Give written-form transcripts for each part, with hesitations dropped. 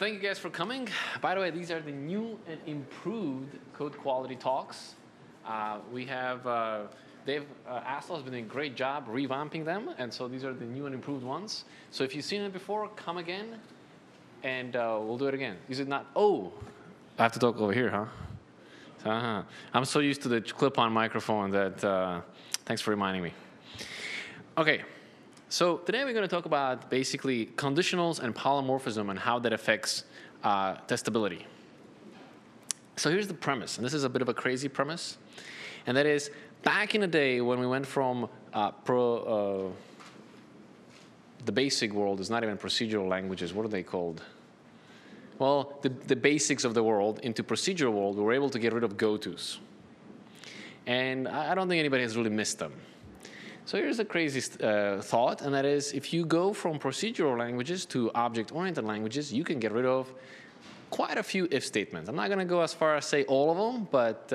thank you guys for coming. By the way, these are the new and improved code quality talks. We have Dave Astle has been doing a great job revamping them, and so these are the new and improved ones. So if you've seen it before, come again, and we'll do it again. Is it not? Oh, I have to talk over here, huh? I'm so used to the clip-on microphone that thanks for reminding me. Okay. So today we're going to talk about basically conditionals and polymorphism and how that affects testability. So here's the premise, and this is a bit of a crazy premise, and that is back in the day when we went from the basic world is not even procedural languages. What are they called? Well, the basics of the world into procedural world, we were able to get rid of go-tos. And I don't think anybody has really missed them. So here's a crazy thought, and that is if you go from procedural languages to object-oriented languages, you can get rid of quite a few if statements. I'm not going to go as far as say all of them, but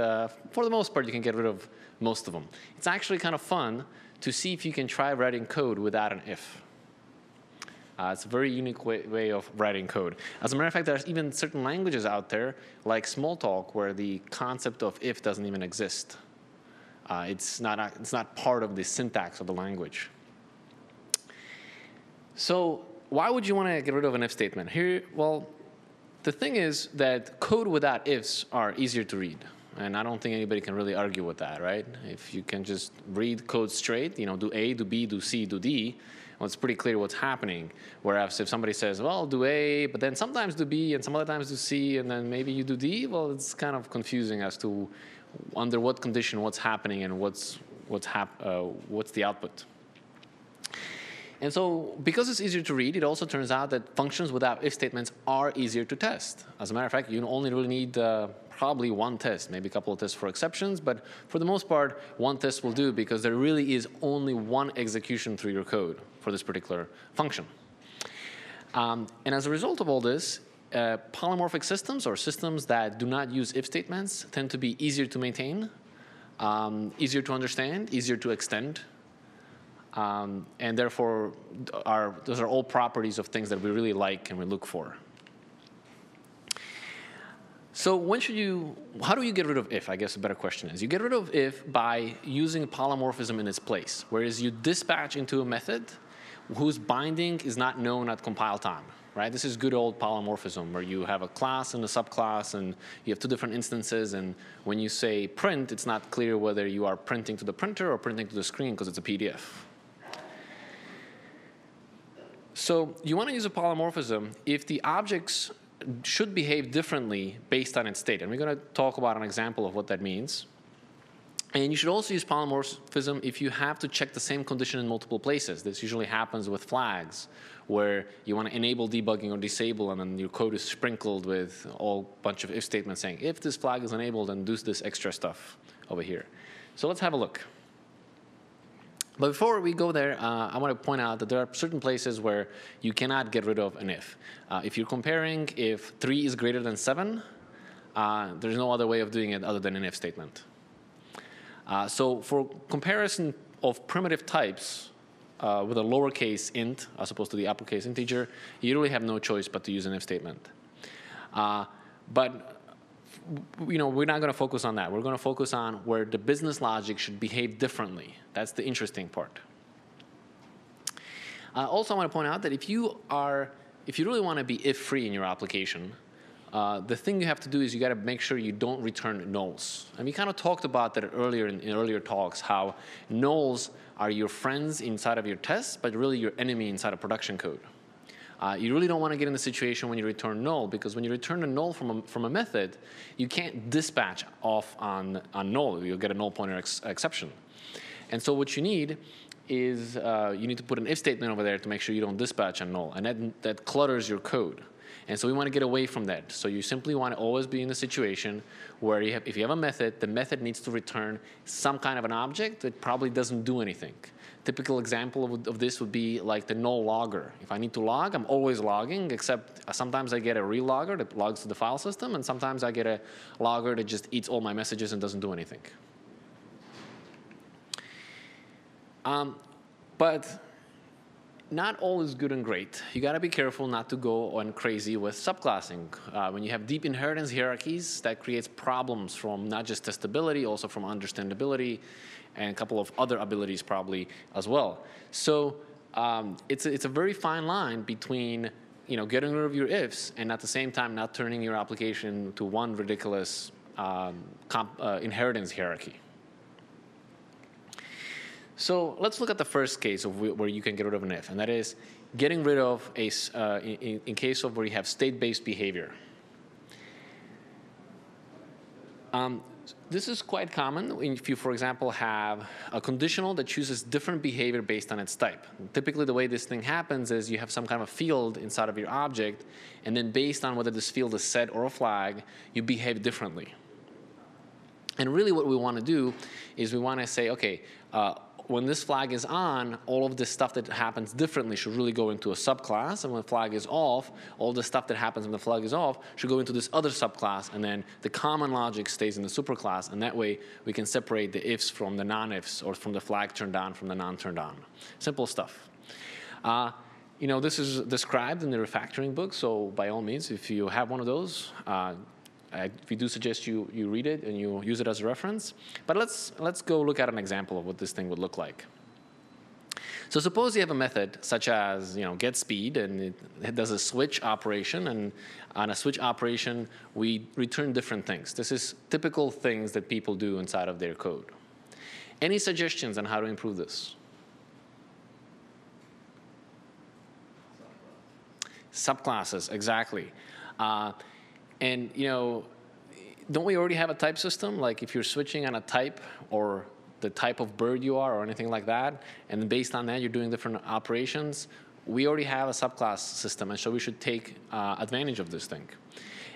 for the most part, you can get rid of most of them. It's actually kind of fun to see if you can try writing code without an if. It's a very unique way of writing code. As a matter of fact, there's even certain languages out there, like Smalltalk, where the concept of if doesn't even exist. It's not part of the syntax of the language. So why would you want to get rid of an if statement? Here, well, the thing is that code without ifs are easier to read. And I don't think anybody can really argue with that, right? If you can just read code straight, do A, do B, do C, do D, well, it's pretty clear what's happening. Whereas if somebody says, well, do A, but then sometimes do B, and some other times do C, and then maybe you do D, well, it's kind of confusing as to under what condition, what's happening, and what's the output. And so because it's easier to read, it also turns out that functions without if statements are easier to test. As a matter of fact, you only really need probably one test, maybe a couple of tests for exceptions, but for the most part, one test will do because there really is only one execution through your code for this particular function. And as a result of all this, polymorphic systems or systems that do not use if statements tend to be easier to maintain, easier to understand, easier to extend, and therefore those are all properties of things that we really like and we look for. So how do you get rid of if? I guess a better question is, you get rid of if by using polymorphism in its place, whereas you dispatch into a method whose binding is not known at compile time. Right? This is good old polymorphism where you have a class and a subclass and you have two different instances, and when you say print, it's not clear whether you are printing to the printer or printing to the screen because it's a PDF. So you want to use a polymorphism if the objects should behave differently based on its state. And we're going to talk about an example of what that means. And you should also use polymorphism if you have to check the same condition in multiple places. This usually happens with flags, where you want to enable debugging or disable, and then your code is sprinkled with a bunch of if statements saying, if this flag is enabled, then do this extra stuff over here. So let's have a look. But before we go there, I want to point out that there are certain places where you cannot get rid of an if. If you're comparing if 3 is greater than 7, there's no other way of doing it other than an if statement. So for comparison of primitive types with a lowercase int as opposed to the uppercase integer, you really have no choice but to use an if statement. But we're not going to focus on that. We're going to focus on where the business logic should behave differently. That's the interesting part. Also, I want to point out that if you really want to be if-free in your application, the thing you have to do is you got to make sure you don't return nulls. And we kind of talked about that earlier in earlier talks, how nulls are your friends inside of your tests, but really your enemy inside of production code. You really don't want to get in the situation when you return null, because when you return a null from a method, you can't dispatch off on null. You'll get a null pointer exception. And so what you need is you need to put an if statement over there to make sure you don't dispatch on null, and that clutters your code. And so we want to get away from that. So you simply want to always be in a situation where if you have a method, the method needs to return some kind of an object that probably doesn't do anything. Typical example of this would be like the null logger. If I need to log, I'm always logging, except sometimes I get a relogger that logs to the file system, and sometimes I get a logger that just eats all my messages and doesn't do anything. But not all is good and great. You got to be careful not to go on crazy with subclassing. When you have deep inheritance hierarchies, that creates problems from not just testability, also from understandability, and a couple of other abilities probably as well. So it's a very fine line between getting rid of your ifs and at the same time not turning your application to one ridiculous inheritance hierarchy. So let's look at the first case of where you can get rid of an if, and that is getting rid of in case of where you have state-based behavior. This is quite common if you, for example, have a conditional that chooses different behavior based on its type. Typically, the way this thing happens is you have some kind of a field inside of your object, and then based on whether this field is set or a flag, you behave differently. And really what we want to do is we want to say, okay, when this flag is on, all of this stuff that happens differently should really go into a subclass. And when the flag is off, all the stuff that happens when the flag is off should go into this other subclass. And then the common logic stays in the superclass. And that way, we can separate the ifs from the non-ifs, or from the flag turned on from the non-turned on. Simple stuff. This is described in the refactoring book. So by all means, if you have one of those, we do suggest you read it and you use it as a reference. But let's go look at an example of what this thing would look like. So suppose you have a method such as get speed, and it does a switch operation, and on a switch operation we return different things. This is typical things that people do inside of their code. Any suggestions on how to improve this? Subclasses, exactly. And don't we already have a type system? Like if you're switching on a type or the type of bird you are or anything like that, and based on that you're doing different operations, we already have a subclass system, and so we should take advantage of this thing.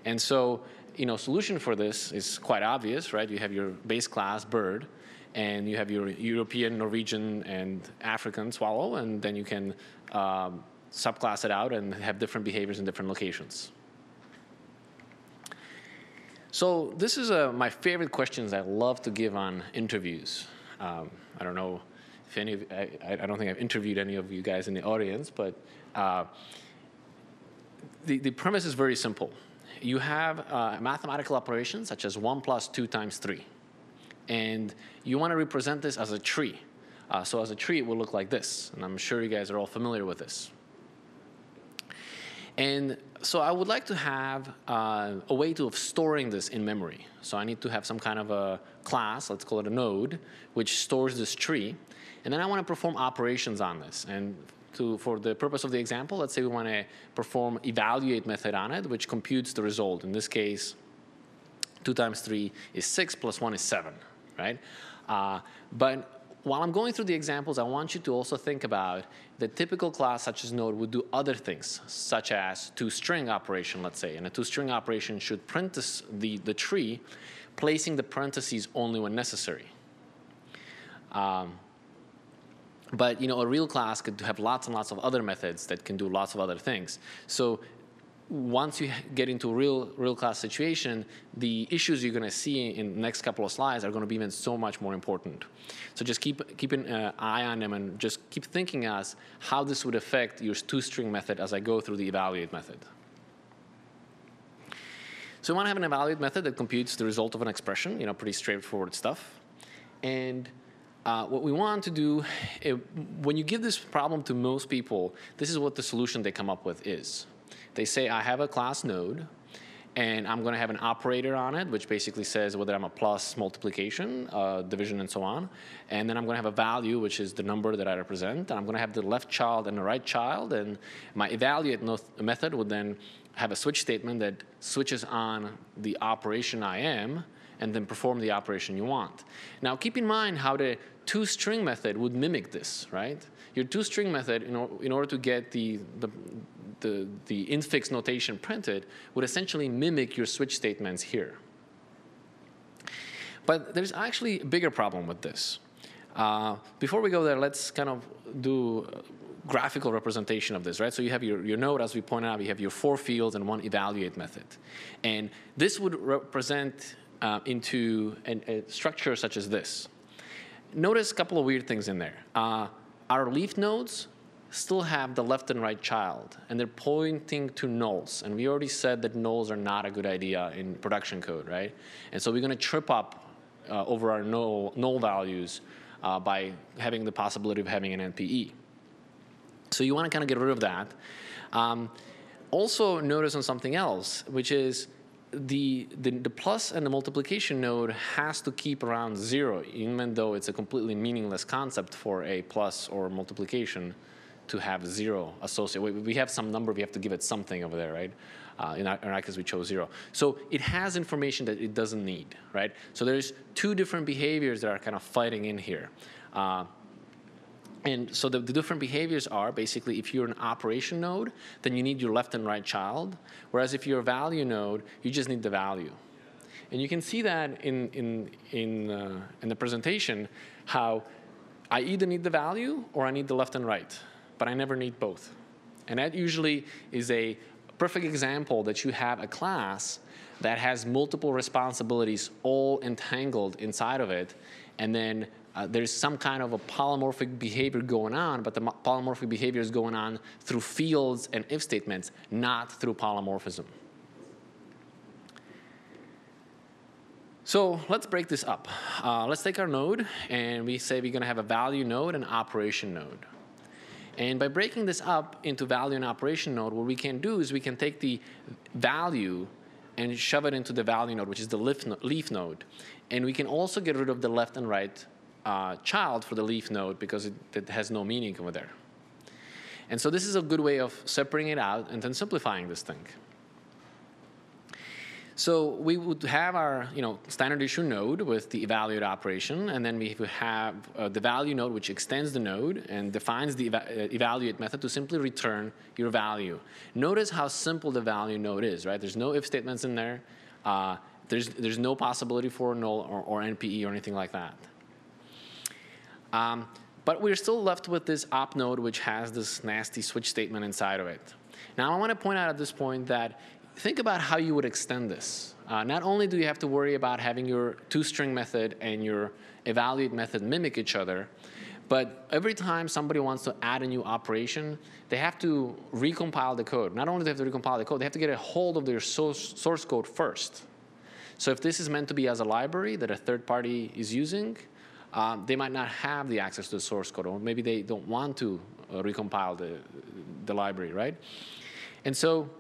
And so, solution for this is quite obvious, right? You have your base class bird, and you have your European, Norwegian, and African swallow, and then you can subclass it out and have different behaviors in different locations. So this is my favorite questions I love to give on interviews. I don't know if I don't think I've interviewed any of you guys in the audience, but the premise is very simple. You have a mathematical operation such as 1 + 2 × 3. And you want to represent this as a tree. So as a tree, it will look like this. And I'm sure you guys are all familiar with this. And so I would like to have a way of storing this in memory. So I need to have some kind of a class, let's call it a node, which stores this tree. And then I want to perform operations on this. And for the purpose of the example, let's say we want to perform evaluate method on it, which computes the result. In this case, 2 × 3 is 6, + 1 is 7, right? But while I'm going through the examples, I want you to also think about the typical class such as node would do other things, such as toString operation, let's say. And a toString operation should print the tree, placing the parentheses only when necessary. But a real class could have lots and lots of other methods that can do lots of other things. So once you get into a real class situation, the issues you're going to see in the next couple of slides are going to be even so much more important. So just keep an eye on them, and just keep thinking as how this would affect your toString method as I go through the evaluate method. So we want to have an evaluate method that computes the result of an expression, pretty straightforward stuff. And what we want to do, when you give this problem to most people, this is what the solution they come up with is. They say, I have a class node, and I'm going to have an operator on it, which basically says whether I'm a plus, multiplication, division, and so on. And then I'm going to have a value, which is the number that I represent. And I'm going to have the left child and the right child. And my evaluate method would then have a switch statement that switches on the operation I am, and then perform the operation you want. Now, keep in mind how the toString method would mimic this, right? Your toString method, in order to get the infix notation printed, would essentially mimic your switch statements here. But there's actually a bigger problem with this. Before we go there, let's kind of do a graphical representation of this, right? So you have your node, as we pointed out, you have your 4 fields and 1 evaluate method. And this would represent into a structure such as this. Notice a couple of weird things in there. Our leaf nodes still have the left and right child, and they're pointing to nulls. And we already said that nulls are not a good idea in production code, right? And so we're going to trip up over our null values by having the possibility of having an NPE. So you want to kind of get rid of that. Also notice on something else, which is the plus and the multiplication node has to keep around 0, even though it's a completely meaningless concept for a plus or multiplication to have 0 associated. We have some number, we have to give it something over there, right? In our case, we chose 0. So it has information that it doesn't need, right? So there's two different behaviors that are kind of fighting in here. And so the different behaviors are basically, if you're an operation node, then you need your left and right child. Whereas if you're a value node, you just need the value. And you can see that in the presentation, how I either need the value or I need the left and right, but I never need both. And that usually is a perfect example that you have a class that has multiple responsibilities all entangled inside of it, and then there's some kind of a polymorphic behavior going on, but the polymorphic behavior is going on through fields and if statements, not through polymorphism. So let's break this up. Let's take our node, and we say we're going to have a value node and operation node. And by breaking this up into value and operation node, what we can do is we can take the value and shove it into the value node, which is the leaf node. And we can also get rid of the left and right child for the leaf node, because it has no meaning over there. And so this is a good way of separating it out and then simplifying this thing. So we would have our standard issue node with the evaluate operation, and then we have the value node, which extends the node and defines the evaluate method to simply return your value. Notice how simple the value node is, right? There's no if statements in there. There's no possibility for null or NPE or anything like that. But we're still left with this op node, which has this nasty switch statement inside of it. Now I want to point out at this point that think about how you would extend this. Not only do you have to worry about having your toString method and your evaluate method mimic each other, but every time somebody wants to add a new operation, they have to recompile the code. Not only do they have to recompile the code, they have to get a hold of their source code first. So if this is meant to be as a library that a third party is using, they might not have the access to the source code, or maybe they don't want to recompile the library, right? And so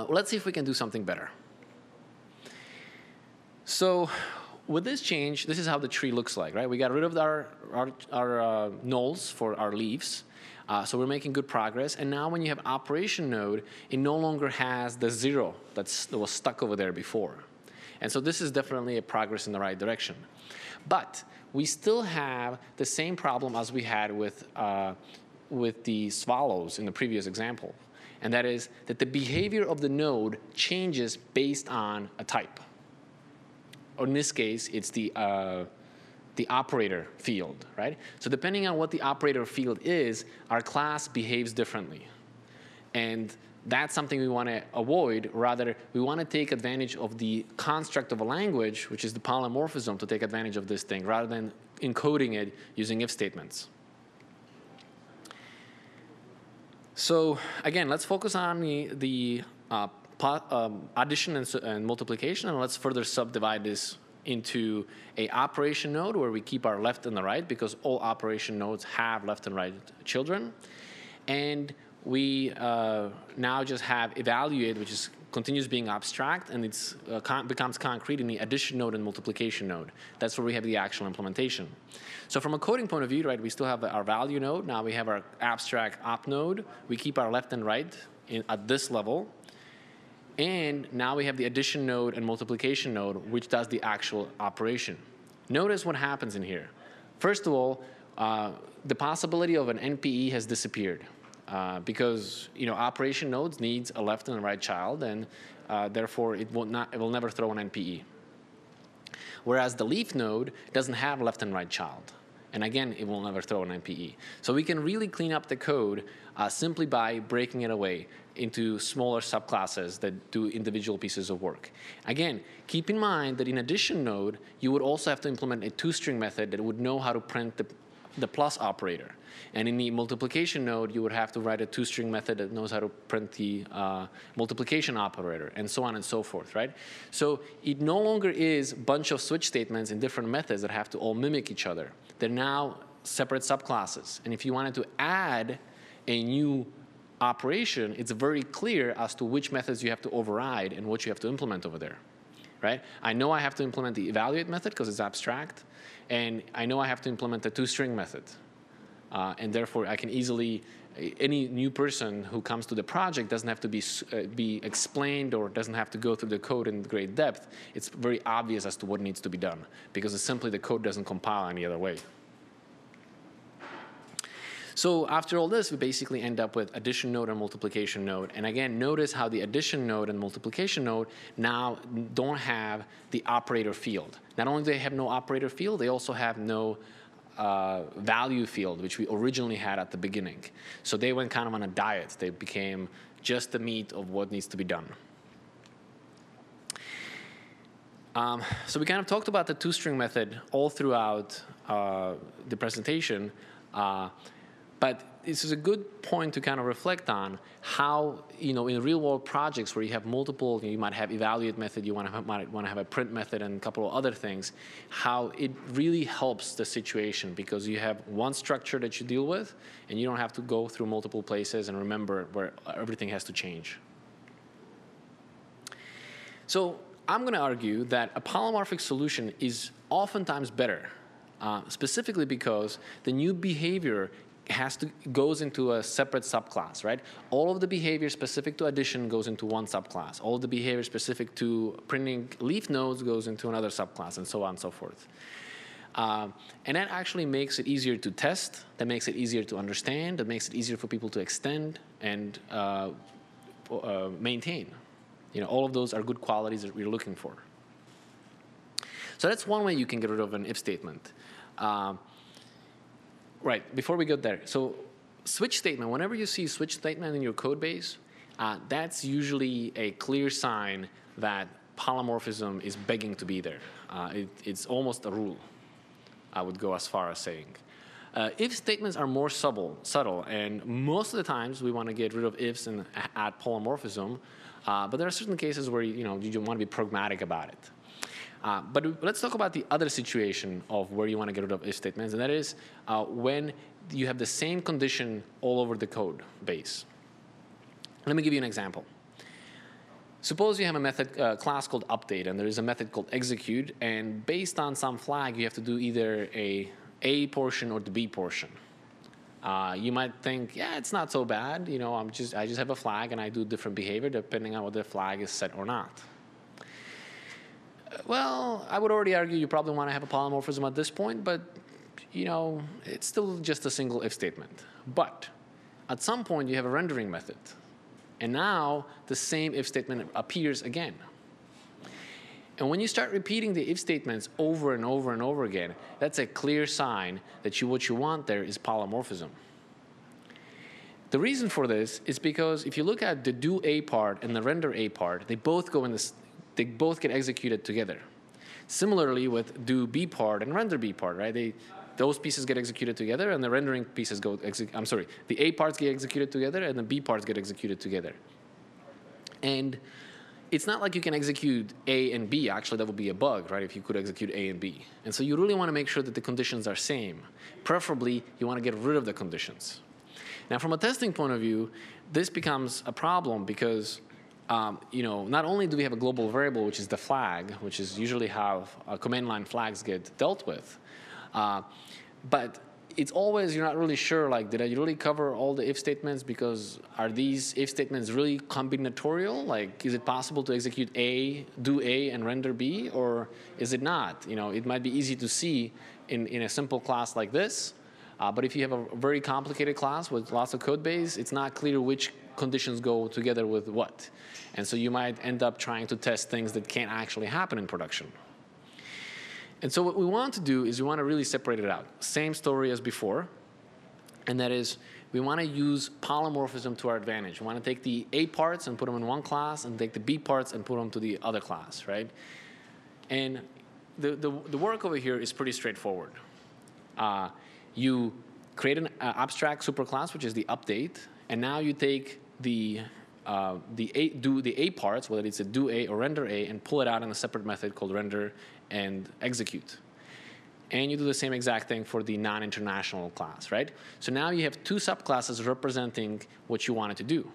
let's see if we can do something better. So with this change, this is how the tree looks like, right? We got rid of our nulls for our leaves. So we're making good progress. And now when you have operation node, it no longer has the 0 that was stuck over there before. And so this is definitely a progress in the right direction. But we still have the same problem as we had with the swallows in the previous example. And that is that the behavior of the node changes based on a type. Or in this case, it's the operator field, right? So depending on what the operator field is, our class behaves differently. And that's something we want to avoid. Rather, we want to take advantage of the construct of a language, which is the polymorphism, to take advantage of this thing, rather than encoding it using if statements. So again, let's focus on the addition and multiplication, and let's further subdivide this into a operation node where we keep our left and the right, because all operation nodes have left and right children. And we now just have evaluate, which continues being abstract, and it becomes concrete in the addition node and multiplication node. That's where we have the actual implementation. So from a coding point of view, right, we still have our value node. Now we have our abstract op node. We keep our left and right at this level. And now we have the addition node and multiplication node, which does the actual operation. Notice what happens in here. First of all, the possibility of an NPE has disappeared. Because operation nodes needs a left and a right child, and therefore it will never throw an NPE. Whereas the leaf node doesn't have left and right child, and again it will never throw an NPE. So we can really clean up the code simply by breaking it away into smaller subclasses that do individual pieces of work. Again, keep in mind that in addition node you would also have to implement a toString method that would know how to print the the plus operator. And in the multiplication node, you would have to write a two-string method that knows how to print the multiplication operator, and so on and so forth, right? So it no longer is a bunch of switch statements in different methods that have to all mimic each other. They're now separate subclasses. And if you wanted to add a new operation, it's very clear as to which methods you have to override and what you have to implement over there, right? I know I have to implement the evaluate method because it's abstract, and I know I have to implement the two-string method. And therefore, I can easily, any new person who comes to the project doesn't have to be explained or doesn't have to go through the code in great depth. It's very obvious as to what needs to be done because it's simply the code doesn't compile any other way. So after all this, we basically end up with addition node and multiplication node. And again, notice how the addition node and multiplication node now don't have the operator field. Not only do they have no operator field, they also have no value field, which we originally had at the beginning. So they went kind of on a diet. They became just the meat of what needs to be done. So we kind of talked about the two-string method all throughout the presentation. But this is a good point to kind of reflect on how, in real-world projects where you have multiple, you might have evaluate method, you might want to have a print method and a couple of other things, how it really helps the situation because you have one structure that you deal with, and you don't have to go through multiple places and remember where everything has to change. So I'm going to argue that a polymorphic solution is oftentimes better, specifically because the new behavior goes into a separate subclass, right? All of the behavior specific to addition goes into one subclass. All of the behavior specific to printing leaf nodes goes into another subclass, and so on and so forth. And that actually makes it easier to test. That makes it easier to understand. That makes it easier for people to extend and maintain. All of those are good qualities that we're looking for. So that's one way you can get rid of an if statement. Right, before we get there, so switch statement, whenever you see switch statement in your code base, that's usually a clear sign that polymorphism is begging to be there. It's almost a rule, I would go as far as saying. If statements are more subtle, and most of the times we want to get rid of ifs and add polymorphism, but there are certain cases where you want to be pragmatic about it. But let's talk about the other situation of where you want to get rid of if statements, and that is when you have the same condition all over the code base. Let me give you an example. Suppose you have a method class called update, and there is a method called execute, and based on some flag, you have to do either A portion or the B portion. You might think, yeah, it's not so bad. I just have a flag, and I do different behavior depending on whether the flag is set or not. Well, I would already argue you probably want to have a polymorphism at this point, but it's still just a single if statement. But at some point, you have a rendering method. And now the same if statement appears again. And when you start repeating the if statements over and over and over again, that's a clear sign that what you want there is polymorphism. The reason for this is because if you look at the do A part and the render A part, they both get executed together. Similarly with do B part and render B part, right? Those pieces get executed together, and the rendering pieces the A parts get executed together, and the B parts get executed together. And it's not like you can execute A and B. Actually, that would be a bug, right, if you could execute A and B. And so you really want to make sure that the conditions are same. Preferably, you want to get rid of the conditions. Now, from a testing point of view, this becomes a problem because not only do we have a global variable, which is the flag, which is usually how command line flags get dealt with, but it's always, you're not really sure, like, did I really cover all the if statements? Because are these if statements really combinatorial? Like, is it possible to execute A, do A, and render B, or is it not? It might be easy to see in a simple class like this, but if you have a very complicated class with lots of code base, it's not clear which conditions go together with what. And so you might end up trying to test things that can't actually happen in production. And so what we want to do is we want to really separate it out. Same story as before, and that is we want to use polymorphism to our advantage. We want to take the A parts and put them in one class and take the B parts and put them to the other class, right? And the work over here is pretty straightforward. you create an abstract superclass, which is the update, and now you take the A parts, whether it's a do A or render A, and pull it out in a separate method called render and execute. And you do the same exact thing for the non-international class, right? So now you have two subclasses representing what you wanted to do.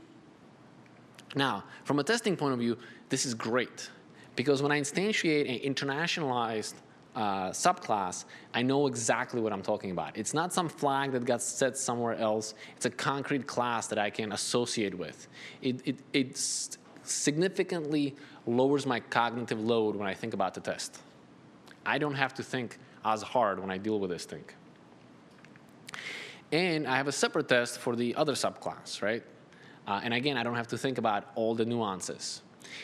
Now, from a testing point of view, this is great, because when I instantiate an internationalized subclass, I know exactly what I'm talking about. It's not some flag that got set somewhere else. It's a concrete class that I can associate with. It significantly lowers my cognitive load when I think about the test. I don't have to think as hard when I deal with this thing. And I have a separate test for the other subclass, right? And again, I don't have to think about all the nuances.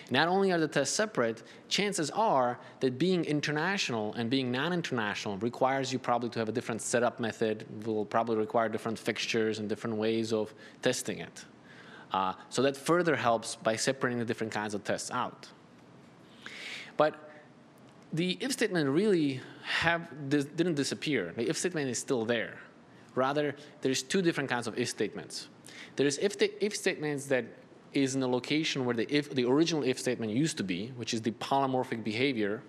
Not only are the tests separate, chances are that being international and being non-international requires you probably to have a different setup method, will probably require different fixtures and different ways of testing it. So that further helps by separating the different kinds of tests out. But the if statement really didn't disappear. The if statement is still there. Rather, there's two different kinds of if statements. There's if statements that is in the location where the original if statement used to be, which is the polymorphic behavior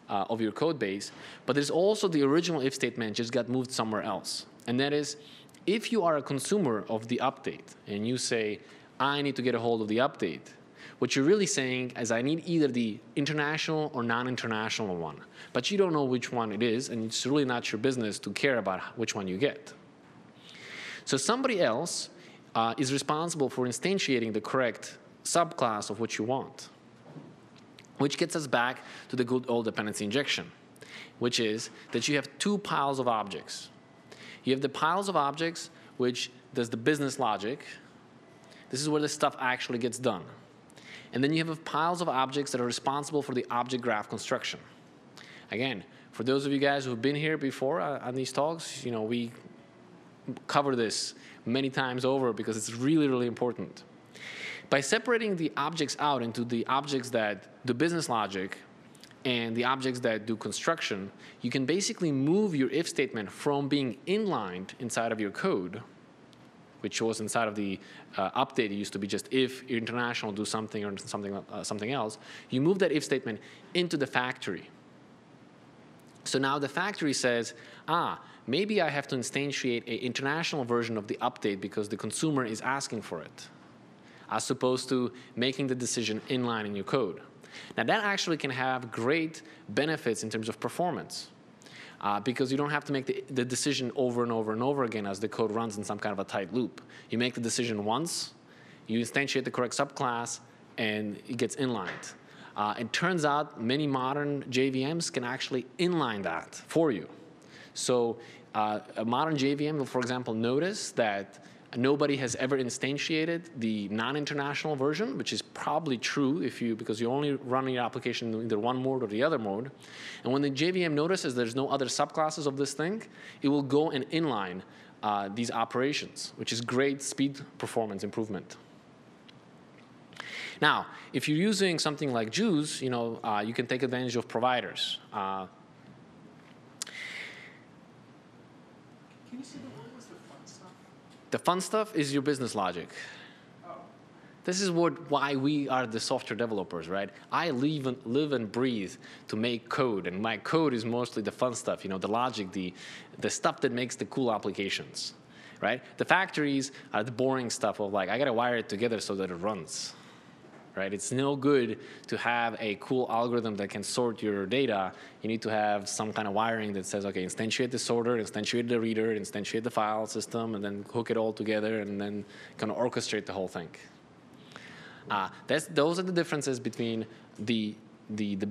of your code base. But there's also the original if statement just got moved somewhere else. And that is, if you are a consumer of the update and you say, I need to get a hold of the update, what you're really saying is I need either the international or non-international one. But you don't know which one it is, and it's really not your business to care about which one you get. So somebody else is responsible for instantiating the correct subclass of what you want, which gets us back to the good old dependency injection, which is that you have two piles of objects. You have the piles of objects, which does the business logic. This is where the stuff actually gets done. And then you have piles of objects that are responsible for the object graph construction. Again, for those of you guys who have been here before on these talks, you know, we cover this many times over because it's really, really important. By separating the objects out into the objects that do business logic and the objects that do construction, you can basically move your if statement from being inlined inside of your code, which was inside of the update. It used to be just if international do something or something else. You move that if statement into the factory. So now the factory says, maybe I have to instantiate an international version of the update because the consumer is asking for it, as opposed to making the decision inline in your code. Now that actually can have great benefits in terms of performance. Because you don't have to make the decision over and over and over again as the code runs in some kind of a tight loop. You make the decision once, you instantiate the correct subclass, and it gets inlined. It turns out many modern JVMs can actually inline that for you. So a modern JVM will, for example, notice that nobody has ever instantiated the non-international version, which is probably true because you're only running your application in either one mode or the other mode. And when the JVM notices there's no other subclasses of this thing, it will go and inline these operations, which is great speed performance improvement. Now, if you're using something like Juice, you know, you can take advantage of providers. Can you see what was the fun stuff? The fun stuff is your business logic. Oh. This is why we are the software developers, right? I live and breathe to make code, and my code is mostly the fun stuff, you know, the logic, the stuff that makes the cool applications, right? The factories are the boring stuff of like, I gotta wire it together so that it runs. Right? It's no good to have a cool algorithm that can sort your data. You need to have some kind of wiring that says, okay, instantiate the sorter, instantiate the reader, instantiate the file system, and then hook it all together, and then kind of orchestrate the whole thing. Those are the differences between the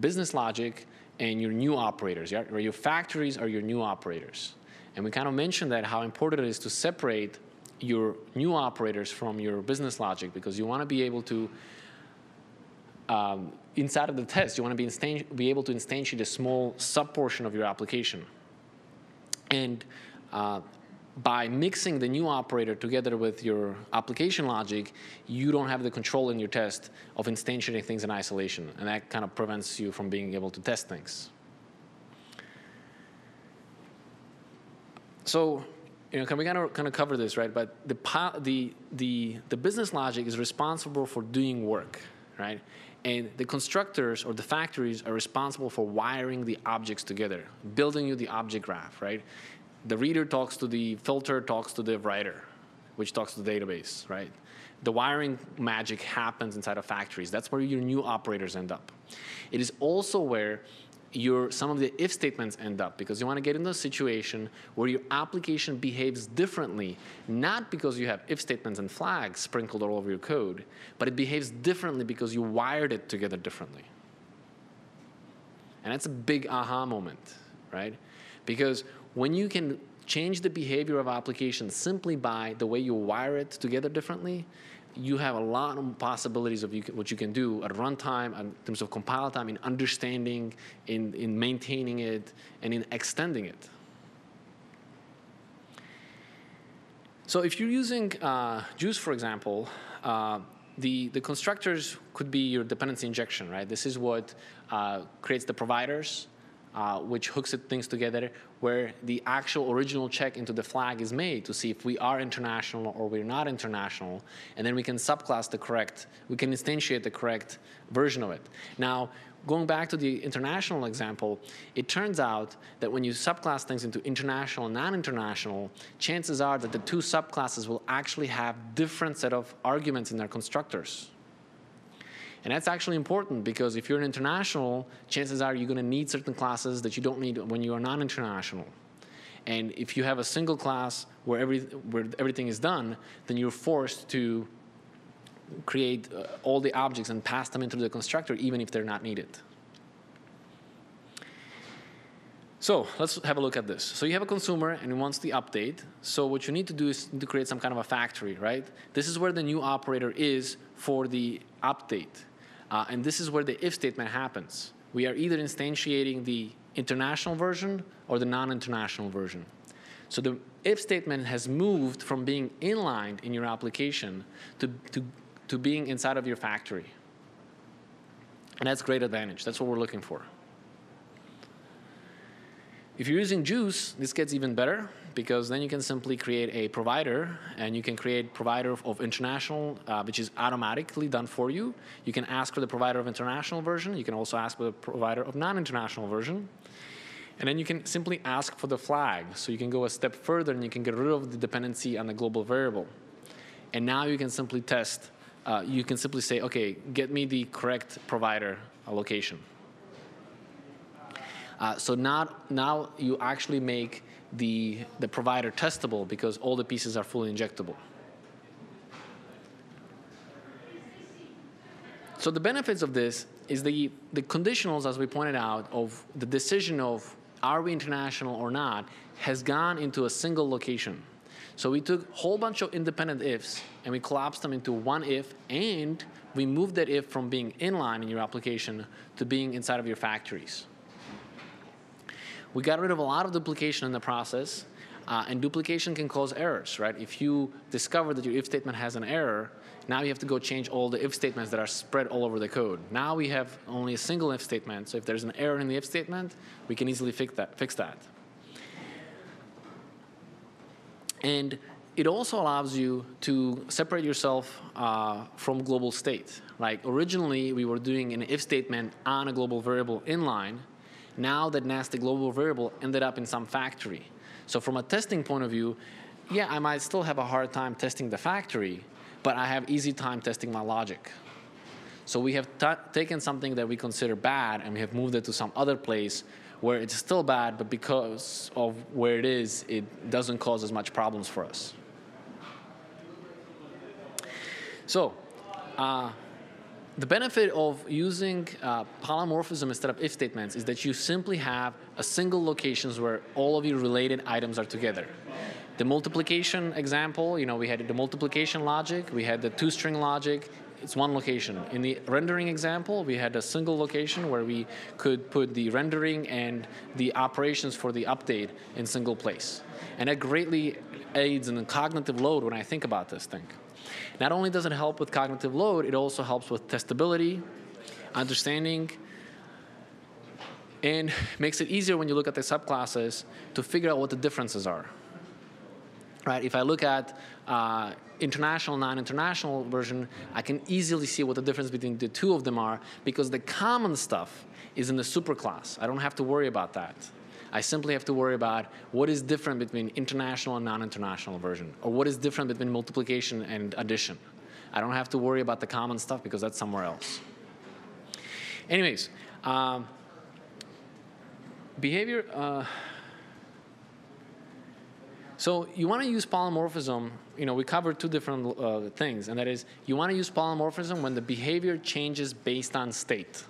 business logic and your new operators. Right? Your factories are your new operators. And we kind of mentioned that how important it is to separate your new operators from your business logic, because you want to be able to inside of the test, you want to be able to instantiate a small subportion of your application. And by mixing the new operator together with your application logic, you don't have the control in your test of instantiating things in isolation. And that kind of prevents you from being able to test things. So we kind of cover this, right? But the business logic is responsible for doing work, right? And the constructors or the factories are responsible for wiring the objects together, building you the object graph, right? The reader talks to the filter, talks to the writer, which talks to the database, right? The wiring magic happens inside of factories. That's where your new operators end up. It is also where some of the if statements end up, because you want to get into a situation where your application behaves differently, not because you have if statements and flags sprinkled all over your code, but it behaves differently because you wired it together differently. And that's a big aha moment, right? Because when you can change the behavior of applications simply by the way you wire it together differently, you have a lot of possibilities of what you can do at runtime in terms of compile time, in understanding, in maintaining it, and in extending it. So if you're using Guice, for example, the constructors could be your dependency injection, right? This is what creates the providers, which hooks things together, where the actual original check into the flag is made to see if we are international or we're not international, and then we can subclass we can instantiate the correct version of it. Now, going back to the international example, it turns out that when you subclass things into international and non-international, chances are that the two subclasses will actually have different set of arguments in their constructors. And that's actually important, because if you're an international, chances are you're going to need certain classes that you don't need when you are non-international. And if you have a single class where everything is done, then you're forced to create all the objects and pass them into the constructor, even if they're not needed. So let's have a look at this. So you have a consumer and it wants the update. So what you need to do is to create some kind of a factory, right? This is where the new operator is for the update. And this is where the if statement happens. We are either instantiating the international version or the non-international version. So the if statement has moved from being inlined in your application to being inside of your factory. And that's a great advantage. That's what we're looking for. If you're using Guice, this gets even better, because then you can simply create a provider, and you can create provider of international, which is automatically done for you. You can ask for the provider of international version. You can also ask for the provider of non-international version. And then you can simply ask for the flag. So you can go a step further, and you can get rid of the dependency on the global variable. And now you can simply test. You can simply say, OK, get me the correct provider location. So now you actually make the provider testable, because all the pieces are fully injectable. So the benefits of this is the conditionals, as we pointed out, of the decision of are we international or not, has gone into a single location. So we took a whole bunch of independent ifs, and we collapsed them into one if, and we moved that if from being inline in your application to being inside of your factories. We got rid of a lot of duplication in the process, and duplication can cause errors, right? If you discover that your if statement has an error, now you have to go change all the if statements that are spread all over the code. Now we have only a single if statement, so if there's an error in the if statement, we can easily fix that. And it also allows you to separate yourself from global state. Like originally, we were doing an if statement on a global variable inline. Now that nasty global variable ended up in some factory. So from a testing point of view, yeah, I might still have a hard time testing the factory, but I have easy time testing my logic. So we have taken something that we consider bad, and we have moved it to some other place where it's still bad, but because of where it is, it doesn't cause as much problems for us. So the benefit of using polymorphism instead of if statements is that you simply have a single locations where all of your related items are together. The multiplication example, we had the multiplication logic, we had the two-string logic. It's one location. In the rendering example, we had a single location where we could put the rendering and the operations for the update in single place. And that greatly aids in the cognitive load when I think about this thing. Not only does it help with cognitive load, it also helps with testability, understanding, and makes it easier when you look at the subclasses to figure out what the differences are. right? If I look at international, non-international version, I can easily see what the difference between the two of them are because the common stuff is in the superclass. I don't have to worry about that. I simply have to worry about what is different between international and non-international version, or what is different between multiplication and addition. I don't have to worry about the common stuff because that's somewhere else. Anyways, behavior. So you want to use polymorphism. We covered two different things, and that is you want to use polymorphism when the behavior changes based on state,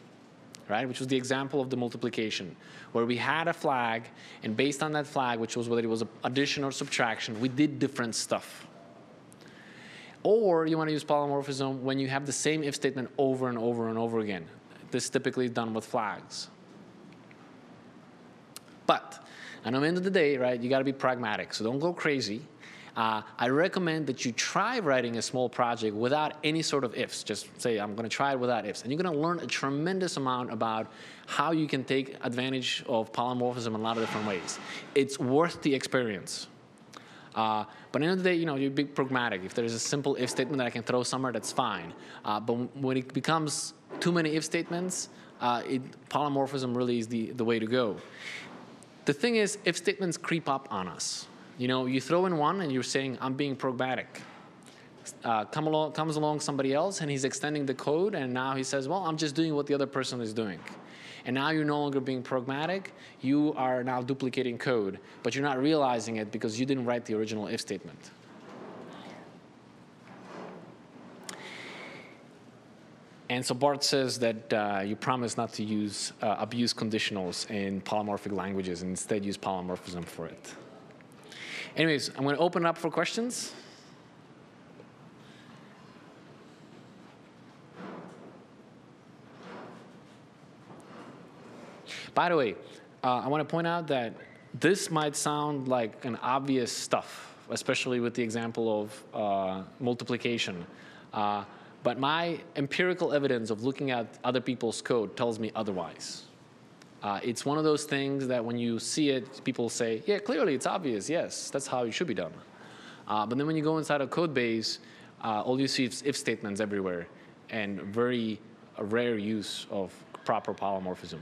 right? Which was the example of the multiplication, where we had a flag, and based on that flag, which was whether it was addition or subtraction, we did different stuff. Or you want to use polymorphism when you have the same if statement over and over and over again. This typically is done with flags. But at the end of the day, right, you got to be pragmatic, so don't go crazy. I recommend that you try writing a small project without any sort of ifs. Just say, I'm going to try it without ifs. And you're going to learn a tremendous amount about how you can take advantage of polymorphism in a lot of different ways. It's worth the experience. But at the end of the day, you be pragmatic. If there's a simple if statement that I can throw somewhere, that's fine. But when it becomes too many if statements, polymorphism really is the way to go. The thing is, if statements creep up on us. You throw in one and you're saying, I'm being pragmatic. Comes along somebody else and he's extending the code, and now he says, well, I'm just doing what the other person is doing. And now you're no longer being pragmatic. You are now duplicating code, but you're not realizing it because you didn't write the original if statement. And so Bart says that you promise not to abuse conditionals in polymorphic languages and instead use polymorphism for it. Anyways, I'm going to open it up for questions. By the way, I want to point out that this might sound like an obvious stuff, especially with the example of multiplication. But my empirical evidence of looking at other people's code tells me otherwise. It's one of those things that when you see it, people say, yeah, clearly it's obvious. Yes, that's how it should be done. But then when you go inside a code base, all you see is if statements everywhere and very rare use of proper polymorphism.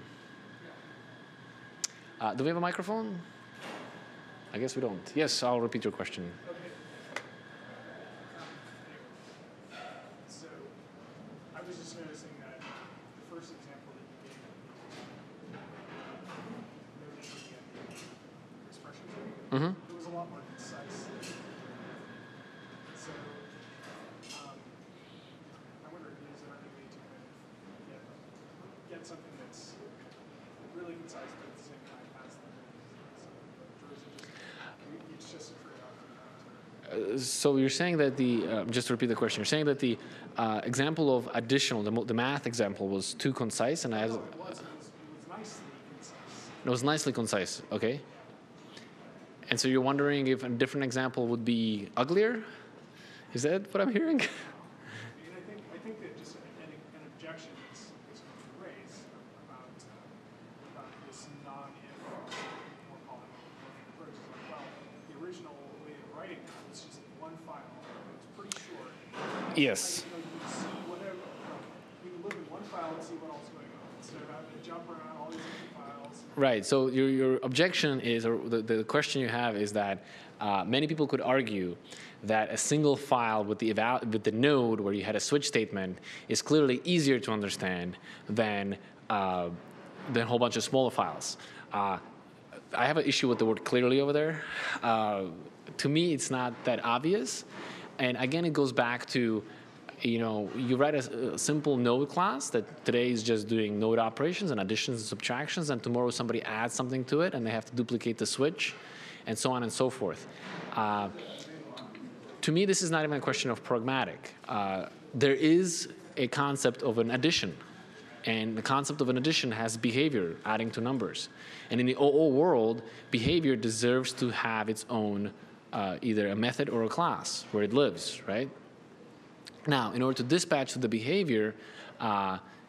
Do we have a microphone? I guess we don't. Yes, I'll repeat your question. So I was just noticing that the first example that you gave, expressions, it was a lot more concise. So I wonder if there's another way to kind of get something that's really concise, but at the same time has them. It's just a trade-off. So you're saying that just to repeat the question, you're saying that the example of additional, the math example was too concise, and it was nicely concise. It was nicely concise, okay. And so you're wondering if a different example would be uglier? Is that what I'm hearing? I think that just an objection is raised about this non-if or polymorphic approach. Well, the original way of writing that was just one file. It was pretty short. Yes. You could see whatever. You could live in one file and see what else is going on instead of having to jump around all these different files. Right. So your objection is, or the question you have is that many people could argue that a single file with the node where you had a switch statement is clearly easier to understand than a whole bunch of smaller files. I have an issue with the word clearly over there. To me, it's not that obvious. And again, it goes back to, you write a simple node class that today is just doing node operations and additions and subtractions, and tomorrow somebody adds something to it and they have to duplicate the switch, and so on and so forth. To me, this is not even a question of pragmatic. There is a concept of an addition, and the concept of an addition has behavior, adding to numbers. And in the OO world, behavior deserves to have its own either a method or a class where it lives, right? Now, in order to dispatch to the behavior,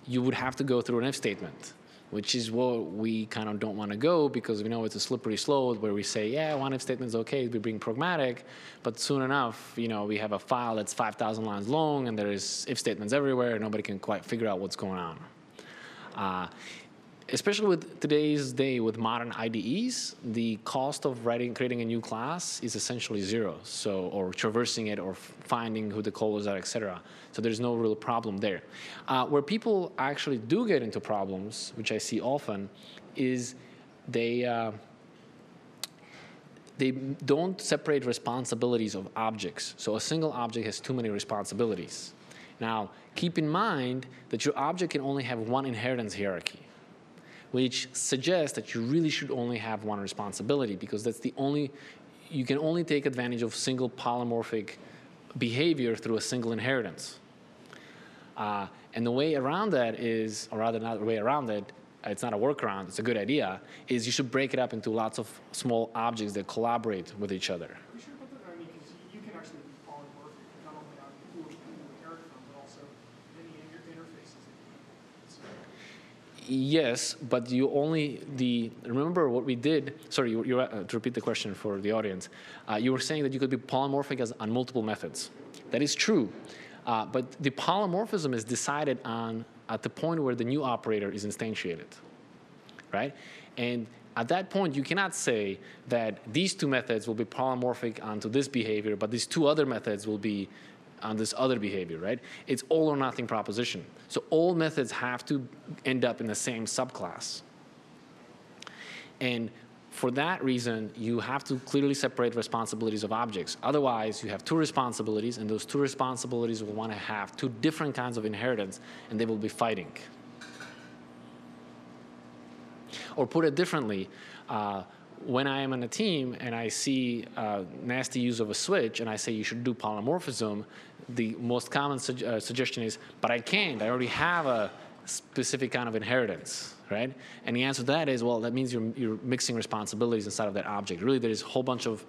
you would have to go through an if statement, which is what we kind of don't want to go, because we know it's a slippery slope where we say, yeah, one if statement is okay, we bring pragmatic, but soon enough, we have a file that's 5,000 lines long and there is if statements everywhere and nobody can quite figure out what's going on. Especially with today's day with modern IDEs, the cost of creating a new class is essentially zero. So, or traversing it, or finding who the callers are, etc. So there's no real problem there. Where people actually do get into problems, which I see often, is they don't separate responsibilities of objects. So a single object has too many responsibilities. Now, keep in mind that your object can only have one inheritance hierarchy, which suggests that you really should only have one responsibility, because that's you can only take advantage of single polymorphic behavior through a single inheritance. And the way around that is, or rather not the way around it, it's not a workaround, it's a good idea, is you should break it up into lots of small objects that collaborate with each other. We should put that, because you can actually be polymorphic, not only on who you inherit from, but also any interfaces that you use. Yes, but remember what we did, sorry, to repeat the question for the audience, you were saying that you could be polymorphic on multiple methods. That is true, but the polymorphism is decided on at the point where the new operator is instantiated, right? And at that point, you cannot say that these two methods will be polymorphic onto this behavior, but these two other methods will be on this other behavior, right? It's all or nothing proposition. So all methods have to end up in the same subclass. And for that reason, you have to clearly separate responsibilities of objects. Otherwise, you have two responsibilities, and those two responsibilities will want to have two different kinds of inheritance, and they will be fighting. Or put it differently, when I am in a team and I see nasty use of a switch and I say you should do polymorphism, the most common suggestion is, but I can't. I already have a specific kind of inheritance, right? And the answer to that is, well, that means you're mixing responsibilities inside of that object. Really, there is a whole bunch of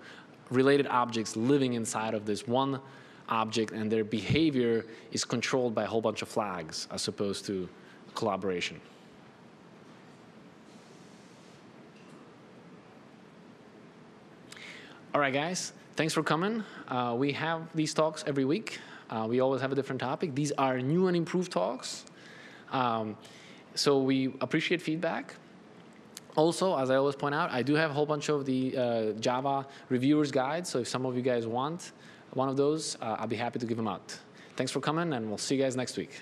related objects living inside of this one object, and their behavior is controlled by a whole bunch of flags as opposed to collaboration. All right, guys, thanks for coming. We have these talks every week. We always have a different topic. These are new and improved talks. So we appreciate feedback. Also, as I always point out, I do have a whole bunch of the Java reviewers guides. So if some of you guys want one of those, I'll be happy to give them out. Thanks for coming, and we'll see you guys next week.